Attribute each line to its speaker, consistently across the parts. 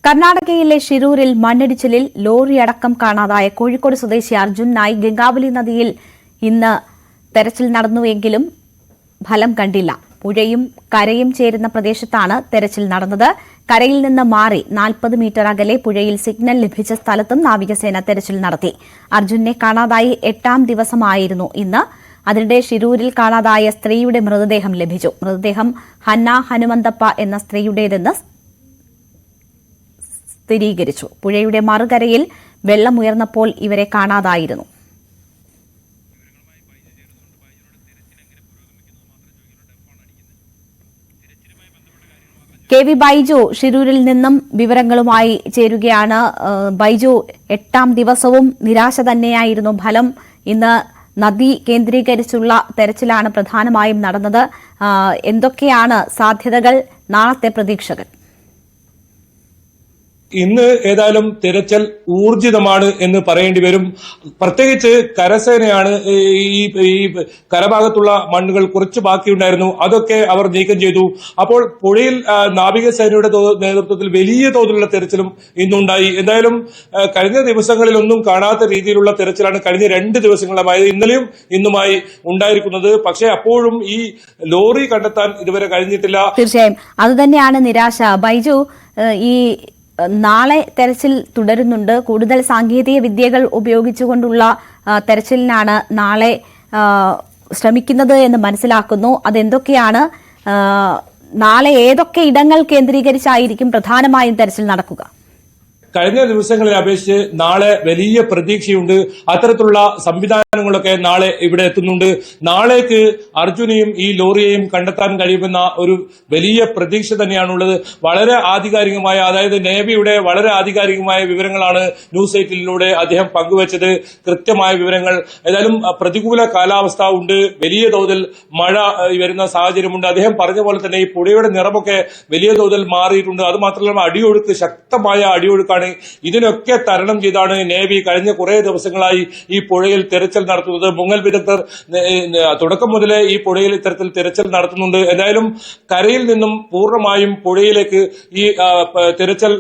Speaker 1: കർണാടകയിലെ ഷിരൂരിൽ മണ്ണിടിച്ചിലിൽ ലോറിയടക്കം കാണാതായ കോഴിക്കോട് സ്വദേശി അർജുനായി ഗംഗാവലി നദിയിൽ ഇന്ന് തെരച്ചിൽ നടന്നുവെങ്കിലും ഫലം കണ്ടില്ല. പുഴയും കരയും ചേരുന്ന പ്രദേശത്താണ് തെരച്ചിൽ നടന്നത്. കരയിൽ നിന്ന് മാറി 40 മീറ്റർ അകലെ പുഴയിൽ സിഗ്നൽ ലഭിച്ച സ്ഥലത്തും നാവികസേന തെരച്ചിൽ നടത്തി. അർജുനെ കാണാതായി 8ാം ദിവസമായിരുന്നു ഇന്ന്. അതിനിടെ ഷിരൂരിൽ കാണാതായ സ്ത്രീയുടെ മൃതദേഹം ലഭിച്ചു. മൃതദേഹം ഹന്ന ഹനുമന്തപ്പ എന്ന സ്ത്രീയുടേതെന്ന് സ്ഥിരീകരിച്ചു. പുഴയുടെ മറുകരയിൽ വെള്ളമുയർന്നപ്പോൾ ഇവരെ കാണാതായിരുന്നു. കെ വി ബൈജു ഷിരൂരിൽ നിന്നും വിവരങ്ങളുമായി ചേരുകയാണ്. ബൈജു, 8ാം ദിവസവും നിരാശ തന്നെയായിരുന്നു ഫലം. ഇന്ന് നദി കേന്ദ്രീകരിച്ചുള്ള തെരച്ചിലാണ് പ്രധാനമായും നടന്നത്. എന്തൊക്കെയാണ് സാധ്യതകൾ, നാളത്തെ പ്രതീക്ഷകൾ?
Speaker 2: ഇന്ന് ഏതായാലും തിരച്ചിൽ ഊർജിതമാണ് എന്ന് പറയേണ്ടി വരും. പ്രത്യേകിച്ച് കരസേനയാണ് ഈ കരഭാഗത്തുള്ള മണ്ണുകൾ കുറച്ച് ബാക്കിയുണ്ടായിരുന്നു, അതൊക്കെ അവർ നീക്കം ചെയ്തു. അപ്പോൾ പുഴയിൽ നാവികസേനയുടെ നേതൃത്വത്തിൽ വലിയ തോതിലുള്ള തെരച്ചിലും ഇന്നുണ്ടായി. എന്തായാലും കഴിഞ്ഞ ദിവസങ്ങളിലൊന്നും കാണാത്ത രീതിയിലുള്ള തെരച്ചിലാണ് കഴിഞ്ഞ 2 ദിവസങ്ങളുമായി ഇന്നലെയും ഇന്നുമായി ഉണ്ടായിരിക്കുന്നത്. പക്ഷേ അപ്പോഴും ഈ ലോറി കണ്ടെത്താൻ ഇതുവരെ കഴിഞ്ഞിട്ടില്ല.
Speaker 1: തീർച്ചയായും അതുതന്നെയാണ് നിരാശ. ബൈജു, ഈ നാളെ തെരച്ചിൽ തുടരുന്നുണ്ട്. കൂടുതൽ സാങ്കേതിക വിദ്യകൾ ഉപയോഗിച്ചുകൊണ്ടുള്ള തെരച്ചിലിനാണ് നാളെ ശ്രമിക്കുന്നത് എന്ന് മനസ്സിലാക്കുന്നു. അതെന്തൊക്കെയാണ്? നാളെ ഏതൊക്കെ ഇടങ്ങൾ കേന്ദ്രീകരിച്ചായിരിക്കും പ്രധാനമായും തെരച്ചിൽ നടക്കുക?
Speaker 2: കഴിഞ്ഞ ദിവസങ്ങളെ അപേക്ഷിച്ച് നാളെ വലിയ പ്രതീക്ഷയുണ്ട്. അത്തരത്തിലുള്ള സംവിധാനങ്ങളൊക്കെ നാളെ ഇവിടെ എത്തുന്നുണ്ട്. നാളേക്ക് അർജുനെയും ഈ ലോറിയെയും കണ്ടെത്താൻ കഴിയുമെന്ന ഒരു വലിയ പ്രതീക്ഷ തന്നെയാണുള്ളത്. വളരെ ആധികാരികമായ, അതായത് നേവിയുടെ വളരെ ആധികാരികമായ വിവരങ്ങളാണ് ന്യൂസ് 8 അദ്ദേഹം പങ്കുവച്ചത്. കൃത്യമായ വിവരങ്ങൾ. ഏതായാലും പ്രതികൂല കാലാവസ്ഥ ഉണ്ട്, വലിയ തോതിൽ മഴ വരുന്ന സാഹചര്യമുണ്ട്. അദ്ദേഹം പറഞ്ഞ പോലെ തന്നെ ഈ പുഴയുടെ നിറമൊക്കെ വലിയ തോതിൽ മാറിയിട്ടുണ്ട്. അതുമാത്രമല്ല അടിയൊഴുക്ക്, ശക്തമായ അടിയൊഴുക്കാണ്. ഇതിനൊക്കെ തരണം ചെയ്താണ് നേവി കഴിഞ്ഞ കുറെ ദിവസങ്ങളായി ഈ പുഴയിൽ തെരച്ചിൽ നടത്തുന്നത്. മുങ്ങൽ വിദഗ്ധർ തുടക്കം മുതലേ ഈ പുഴയിൽ ഇത്തരത്തിൽ തെരച്ചിൽ നടത്തുന്നുണ്ട്. എന്തായാലും കരയിൽ നിന്നും പൂർണ്ണമായും പുഴയിലേക്ക് ഈ തെരച്ചിൽ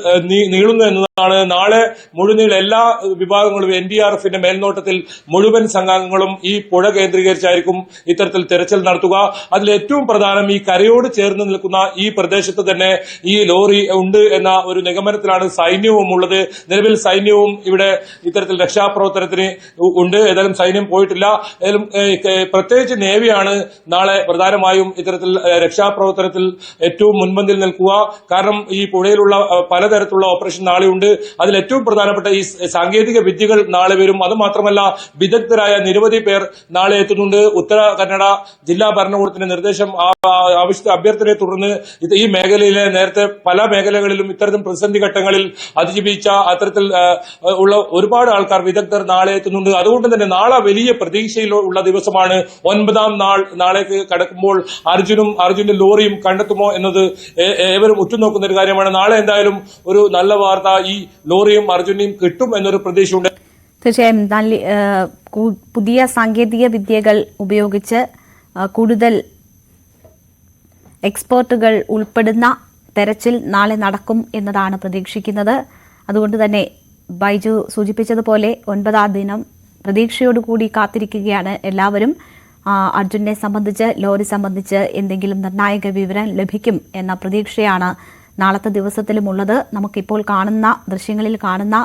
Speaker 2: നീളുന്നു എന്നതാണ്. നാളെ മുഴുനീള എല്ലാ വിഭാഗങ്ങളും NDRFന്റെ മേൽനോട്ടത്തിൽ മുഴുവൻ സംഘാംഗങ്ങളും ഈ പുഴ കേന്ദ്രീകരിച്ചായിരിക്കും ഇത്തരത്തിൽ തെരച്ചിൽ നടത്തുക. അതിൽ ഏറ്റവും പ്രധാനം ഈ കരയോട് ചേർന്ന് നിൽക്കുന്ന ഈ പ്രദേശത്ത് തന്നെ ഈ ലോറി ഉണ്ട് എന്ന ഒരു നിഗമനത്തിലാണ് സൈന്യവും ഉള്ളത്. നിലവിൽ സൈന്യവും ഇവിടെ ഇത്തരത്തിൽ രക്ഷാപ്രവർത്തനത്തിന് ഉണ്ട്. ഏതായാലും സൈന്യം പോയിട്ടില്ല. ഏതായാലും പ്രത്യേകിച്ച് നേവിയാണ് നാളെ പ്രധാനമായും ഇത്തരത്തിൽ രക്ഷാപ്രവർത്തനത്തിൽ ഏറ്റവും മുൻപന്തിൽ നിൽക്കുക. കാരണം ഈ പുഴയിലുള്ള പലതരത്തിലുള്ള ഓപ്പറേഷൻ നാളെയുണ്ട്. അതിൽ ഏറ്റവും പ്രധാനപ്പെട്ട ഈ സാങ്കേതിക വിദ്യകൾ നാളെ വരും. അതുമാത്രമല്ല വിദഗ്ധരായ നിരവധി പേർ നാളെ എത്തുന്നുണ്ട്. ഉത്തര കന്നഡ ജില്ലാ ഭരണകൂടത്തിന്റെ നിർദ്ദേശം അഭ്യർത്ഥനയെ തുടർന്ന് ഈ മേഖലയിലെ നേരത്തെ പല മേഖലകളിലും ഇത്തരത്തിൽ പ്രതിസന്ധി ഘട്ടങ്ങളിൽ അതിജീവിച്ച അത്തരത്തിൽ ഉള്ള ഒരുപാട് ആൾക്കാർ, വിദഗ്ധർ നാളെ എത്തുന്നുണ്ട്. അതുകൊണ്ട് തന്നെ നാളെ വലിയ പ്രതീക്ഷയിലുള്ള ദിവസമാണ്. 9ാം നാളേക്ക് കടക്കുമ്പോൾ അർജുന്റെ ലോറിയും കണ്ടെത്തുമോ എന്നത് ഏവരും ഉറ്റുനോക്കുന്ന ഒരു കാര്യമാണ്. നാളെ എന്തായാലും ഒരു നല്ല വാർത്ത, ഈ ലോറിയും അർജുനെയും കിട്ടും എന്നൊരു പ്രതീക്ഷയുണ്ട്.
Speaker 1: തീർച്ചയായും പുതിയ സാങ്കേതിക വിദ്യകൾ ഉപയോഗിച്ച് കൂടുതൽ എക്സ്പേർട്ടുകൾ ഉൾപ്പെടുന്ന തെരച്ചിൽ നാളെ നടക്കും എന്നതാണ് പ്രതീക്ഷിക്കുന്നത്. അതുകൊണ്ട് തന്നെ ബൈജു സൂചിപ്പിച്ചതുപോലെ 9ാം ദിനം പ്രതീക്ഷയോടുകൂടി കാത്തിരിക്കുകയാണ് എല്ലാവരും. അർജുനെ സംബന്ധിച്ച്, ലോറി സംബന്ധിച്ച് എന്തെങ്കിലും നിർണായക വിവരം ലഭിക്കും എന്ന പ്രതീക്ഷയാണ് നാളത്തെ ദിവസത്തിലുമുള്ളത്. നമുക്കിപ്പോൾ കാണുന്ന ദൃശ്യങ്ങളിൽ കാണുന്ന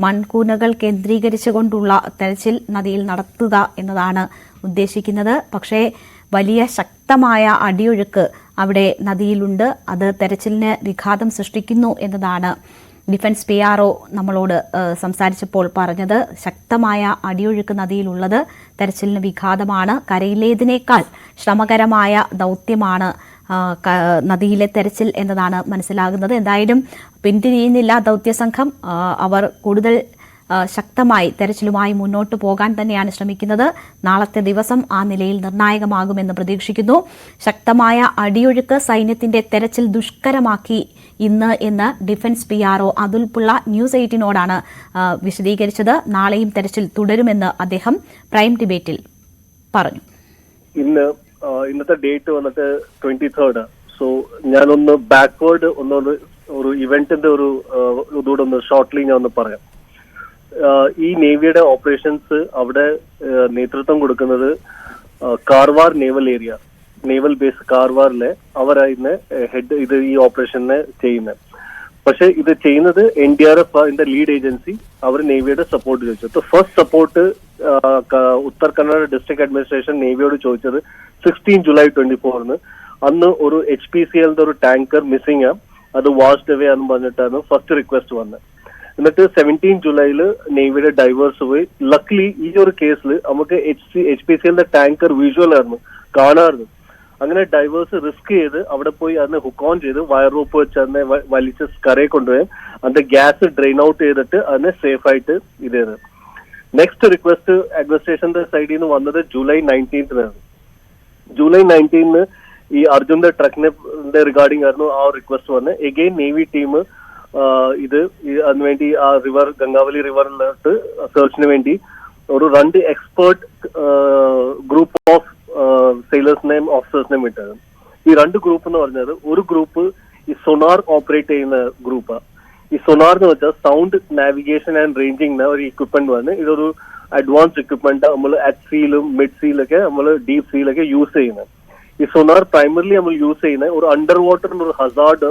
Speaker 1: മൺകൂനകൾ കേന്ദ്രീകരിച്ചുകൊണ്ടുള്ള തെരച്ചിൽ നദിയിൽ നടത്തുക എന്നതാണ് ഉദ്ദേശിക്കുന്നത്. പക്ഷേ വലിയ ശക്തമായ അടിയൊഴുക്ക് അവിടെ നദിയിലുണ്ട്. അത് തെരച്ചിലിന് വിഘാതം സൃഷ്ടിക്കുന്നു എന്നതാണ് ഡിഫൻസ് PRO നമ്മളോട് സംസാരിച്ചപ്പോൾ പറഞ്ഞത്. ശക്തമായ അടിയൊഴുക്ക് നദിയിലുള്ളത് തെരച്ചിലിന് വിഘാതമാണ്. കരയിലേതിനേക്കാൾ ശ്രമകരമായ ദൗത്യമാണ് നദിയിലെ തെരച്ചിൽ എന്നതാണ് മനസ്സിലാകുന്നത്. എന്തായാലും പിന്തിരിയുന്നില്ല ദൗത്യസംഘം. അവർ കൂടുതൽ ശക്തമായി തെരച്ചിലുമായി മുന്നോട്ട് പോകാൻ തന്നെയാണ് ശ്രമിക്കുന്നത്. നാളത്തെ ദിവസം ആ നിലയിൽ നിർണായകമാകുമെന്ന് പ്രതീക്ഷിക്കുന്നു. ശക്തമായ അടിയൊഴുക്ക് സൈന്യത്തിന്റെ തെരച്ചിൽ ദുഷ്കരമാക്കി ഇന്ന് എന്ന് defence PRO Atul Pillai news 8നോടാണ് വിശദീകരിച്ചത്. നാളെയും തെരച്ചിൽ തുടരുമെന്ന് അദ്ദേഹം പ്രൈം ഡിബേറ്റിൽ പറഞ്ഞു.
Speaker 3: ഇന്നത്തെ ഡേറ്റ് വന്നിട്ട് 23rd. സോ ഞാനൊന്ന് ബാക്ക്വേർഡ് ഒന്നൊന്ന് ഒരു ഇവന്റിന്റെ ഒരു ഇതുകൂടെ ഒന്ന് ഷോർട്ട്ലി ഞാൻ ഒന്ന് പറയാം. ഈ നേവിയുടെ ഓപ്പറേഷൻസ് അവിടെ നേതൃത്വം കൊടുക്കുന്നത് കാർവാർ നേവൽ ബേസ് കാർവാറിലെ അവരായിരുന്നു ഹെഡ് ഇത് ഈ ഓപ്പറേഷനെ ചെയ്യുന്നത്. പക്ഷെ ഇത് ചെയ്യുന്നത് NDRF ഇതിന്റെ ലീഡ് ഏജൻസി അവർ നേവിയുടെ സപ്പോർട്ട് ചോദിച്ചു. First support Uttar Kannada district administration നേവിയോട് ചോദിച്ചത് 16 ജൂലൈ 2024 അന്ന് ഒരു HPCL ഒരു ടാങ്കർ മിസ്സിംഗ് ആ, അത് വാഷ്ഡ് അവേ എന്ന് പറഞ്ഞിട്ടാണ് ഫസ്റ്റ് റിക്വസ്റ്റ് വന്നത്. എന്നിട്ട് 17 ജൂലൈയിൽ നേവിയുടെ ഡൈവേഴ്സ് പോയി. ലക്ലി ഈ ഒരു കേസിൽ നമുക്ക് HPCL ടാങ്കർ വിഷ്വൽ ആയിരുന്നു കാണാറുണ്ട്. അങ്ങനെ ഡൈവേഴ്സ് റിസ്ക് ചെയ്ത് അവിടെ പോയി അതിനെ ഹുക്ക് ഓൺ ചെയ്ത് വയർ റോപ്പ് വെച്ച് അതിനെ വലിച്ച് കരയെ കൊണ്ടുപോയി അതിന്റെ ഗ്യാസ് ഡ്രെയിൻ ഔട്ട് ചെയ്തിട്ട് അതിനെ സേഫ് ആയിട്ട് ഇത് ചെയ്ത്. നെക്സ്റ്റ് റിക്വസ്റ്റ് അഡ്മിനിസ്ട്രേഷന്റെ സൈഡിൽ നിന്ന് വന്നത് ജൂലൈ 19 ജൂലൈ 19 ഈ അർജുന്റെ ട്രക്കിന്റെ റിഗാർഡിംഗ് ആയിരുന്നു ആ റിക്വസ്റ്റ് വന്നത്. എഗെയിൻ നേവി ടീം ഇത് അതിനുവേണ്ടി ആ റിവർ ഗംഗാവലി റിവറിലോട്ട് സെർച്ചിന് വേണ്ടി ഒരു 2 എക്സ്പേർട്ട് ഗ്രൂപ്പ് ഓഫ് സെയിലേഴ്സിനെയും ഓഫീസേഴ്സിനെയും വിട്ടത്. ഈ 2 ഗ്രൂപ്പ് എന്ന് പറഞ്ഞത് ഒരു ഗ്രൂപ്പ് ഈ സൊനാർ ഓപ്പറേറ്റ് ചെയ്യുന്ന ഗ്രൂപ്പാണ്. ഈ സൊനാർ എന്ന് വെച്ചാൽ സൗണ്ട് നാവിഗേഷൻ ആൻഡ് റേഞ്ചിങ് ഒരു ഇക്വിപ്മെന്റ് വന്ന് ഇതൊരു അഡ്വാൻസ് ഇക്വിപ്മെന്റ് നമ്മൾ അറ്റ് സീയിലും മിഡ് സീയിലൊക്കെ നമ്മൾ ഡീപ് സീയിലൊക്കെ യൂസ് ചെയ്യുന്നത്. ഈ സൊനാർ പ്രൈമറിലി നമ്മൾ യൂസ് ചെയ്യുന്ന ഒരു അണ്ടർ വാട്ടറിന് ഒരു ഹസാർഡ്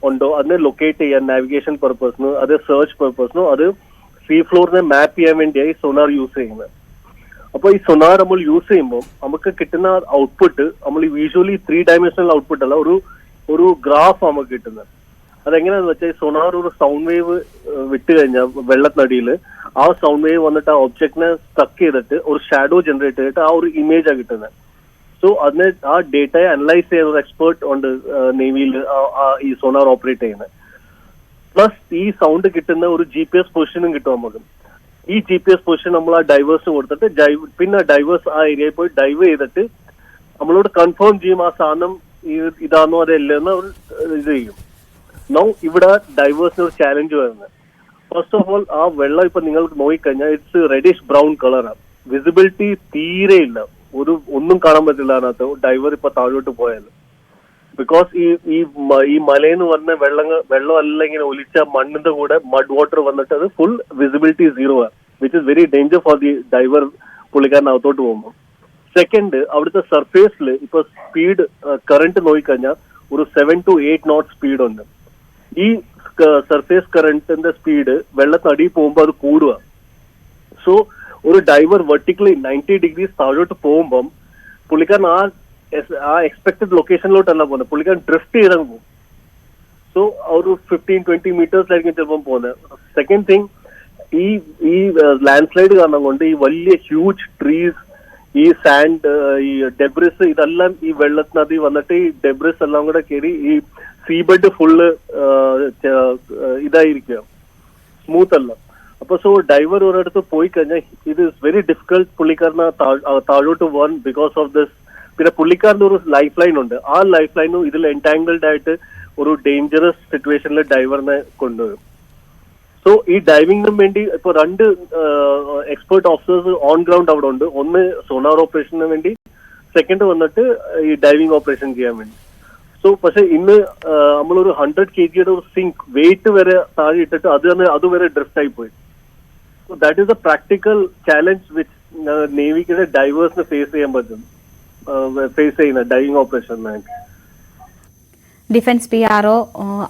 Speaker 3: ഉണ്ടോ അതിനെ ലൊക്കേറ്റ് ചെയ്യാൻ നാവിഗേഷൻ പർപ്പസിനോ അത് സെർച്ച് പർപ്പസിനോ അത് സീ ഫ്ലോറിനെ മാപ്പ് ചെയ്യാൻ വേണ്ടിയായി സൊനാർ യൂസ് ചെയ്യുന്നത്. അപ്പൊ ഈ സൊനാർ നമ്മൾ യൂസ് ചെയ്യുമ്പോൾ നമുക്ക് കിട്ടുന്ന ഔട്ട്പുട്ട് നമ്മൾ ഈ വിഷ്വലി 3 ഡയമെൻഷണൽ ഔട്ട്പുട്ട് അല്ല ഒരു ഗ്രാഫ് നമുക്ക് കിട്ടുന്നത്. അതെങ്ങനെയാന്ന് വെച്ചാൽ സൊനാർ ഒരു സൗണ്ട് വേവ് വിട്ട് കഴിഞ്ഞാൽ വെള്ളത്തിനടിയിൽ ആ സൗണ്ട് വേവ് വന്നിട്ട് ആ ഒബ്ജക്റ്റിനെ സ്റ്റക്ക് ചെയ്തിട്ട് ഒരു ഷാഡോ ജനറേറ്റ് ചെയ്തിട്ട് ആ ഒരു ഇമേജാണ് കിട്ടുന്നത്. സോ അതിനെ ആ ഡേറ്റയെ അനലൈസ് ചെയ്യുന്ന ഒരു എക്സ്പേർട്ട് ഉണ്ട് നേവിയിൽ ഈ സോണാർ ഓപ്പറേറ്റ് ചെയ്യുന്നത്. പ്ലസ് ഈ സൗണ്ട് കിട്ടുന്ന ഒരു GPS പൊസിഷനും കിട്ടും നമുക്ക്. ഈ GPS പൊസിഷൻ നമ്മൾ ആ ഡൈവേഴ്സിന് കൊടുത്തിട്ട് പിന്നെ ഡൈവേഴ്സ് ആ ഏരിയയിൽ പോയി ഡൈവ് ചെയ്തിട്ട് നമ്മളോട് കൺഫേം ചെയ്യും ആ സാധനം ഇതാണോ അതല്ലെന്ന് അവർ ഇത് ചെയ്യും. നൗ ഇവിടെ ഡൈവേഴ്സിന് ഒരു ചാലഞ്ച് വരുന്നത് ഫസ്റ്റ് ഓഫ് ഓൾ ആ വെള്ളം ഇപ്പൊ നിങ്ങൾക്ക് നോക്കിക്കഴിഞ്ഞാൽ ഇറ്റ്സ് റെഡിഷ് ബ്രൗൺ കളറാണ്. വിസിബിലിറ്റി തീരെ ഇല്ല, ഒന്നും കാണാൻ പറ്റില്ല അതിനകത്ത് ഡൈവർ ഇപ്പൊ താഴോട്ട് പോയാൽ. ബിക്കോസ് ഈ മലയെന്ന് പറഞ്ഞ വെള്ളം എല്ലാം ഇങ്ങനെ ഒലിച്ച മണ്ണിന്റെ കൂടെ മഡ് വാട്ടർ വന്നിട്ട് അത് ഫുൾ വിസിബിലിറ്റി 0 ആണ്, which is very danger for the diver പുള്ളിക്കാരനകത്തോട്ട് പോകുമ്പോൾ. സെക്കൻഡ്, അവിടുത്തെ സർഫേസിൽ ഇപ്പൊ സ്പീഡ് കറണ്ട് നോക്കിക്കഴിഞ്ഞാൽ ഒരു 7 to 8 knots സ്പീഡ് ഉണ്ട്. ഈ സർഫേസ് കറന്റിന്റെ സ്പീഡ് വെള്ളത്തടി പോകുമ്പോൾ അത് കൂടുക. സോ ഒരു ഡൈവർ വെർട്ടിക്കലി 90 degrees താഴോട്ട് പോകുമ്പം പുള്ളിക്കാരൻ ആ എക്സ്പെക്ടഡ് ലൊക്കേഷനിലോട്ടല്ല പോകുന്നത്, പുള്ളിക്കാരൻ ഡ്രിഫ്റ്റ് ചെയ്തങ്ങ് പോകും. സോ ഒരു 15-20 meters ചിലപ്പം പോകുന്നത്. സെക്കൻഡ് തിങ്, ഈ ലാൻഡ് സ്ലൈഡ് കാരണം കൊണ്ട് ഈ വലിയ ഹ്യൂജ് ട്രീസ്, ഈ സാൻഡ്, ഈ ഡെബ്രിസ്, ഇതെല്ലാം ഈ വെള്ളത്തിനകത്ത് വന്നിട്ട് ഈ ഡെബ്രിസ് എല്ലാം കൂടെ കയറി ഈ സീബെഡ് ഫുള്ള് ഇതായിരിക്കുക, സ്മൂത്ത് അല്ല. അപ്പൊ സോ ഡൈവർ ഒരിടത്ത് പോയി കഴിഞ്ഞാൽ ഇത് ഇസ് വെരി ഡിഫിക്കൽട്ട് പുള്ളിക്കാരന് താഴോട്ട് പോകാൻ ബിക്കോസ് ഓഫ് ദിസ്. പിന്നെ പുള്ളിക്കാരന്റെ ഒരു ലൈഫ് ലൈൻ ഉണ്ട്, ആ ലൈഫ് ലൈനും ഇതിൽ എൻടാങ്കിൾഡ് ആയിട്ട് ഒരു ഡേഞ്ചറസ് സിറ്റുവേഷനിൽ ഡൈവറിനെ കൊണ്ടുവരും. സോ ഈ ഡൈവിംഗിനും വേണ്ടി ഇപ്പൊ 2 എക്സ്പേർട്ട് ഓഫീസേഴ്സ് ഓൺ ഗ്രൗണ്ട് അവിടെ ഉണ്ട്. ഒന്ന് സോണാർ ഓപ്പറേഷന് വേണ്ടി, സെക്കൻഡ് വന്നിട്ട് ഈ ഡൈവിംഗ് ഓപ്പറേഷൻ ചെയ്യാൻ വേണ്ടി. സോ പക്ഷെ ഇന്ന് നമ്മളൊരു 100 kg ഒരു സിങ്ക് വെയിറ്റ് വരെ താഴെ ഇട്ടിട്ട് അതുവരെ ഡ്രിഫ്റ്റ് ആയി പോയി. So that is a practical challenge which നേവിക്കിടെ ഡൈവേഴ്സിന് ഫേസ് ചെയ്യുന്ന ഡൈവിംഗ് ഓപ്പറേഷനായിട്ട്.
Speaker 1: Defence PRO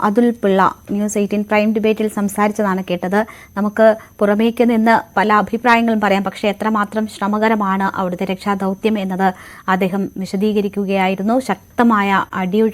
Speaker 1: Atul Pillai news 18 prime ഡിബേറ്റിൽ സംസാരിച്ചതാണ് കേട്ടത്. നമുക്ക് പുറമേക്ക് നിന്ന് പല അഭിപ്രായങ്ങളും പറയാം, പക്ഷേ എത്രമാത്രം ശ്രമകരമാണ് അവിടുത്തെ രക്ഷാദൌത്യം എന്നത് അദ്ദേഹം വിശദീകരിക്കുകയായിരുന്നു. ശക്തമായ അടിയൊഴുക്ക്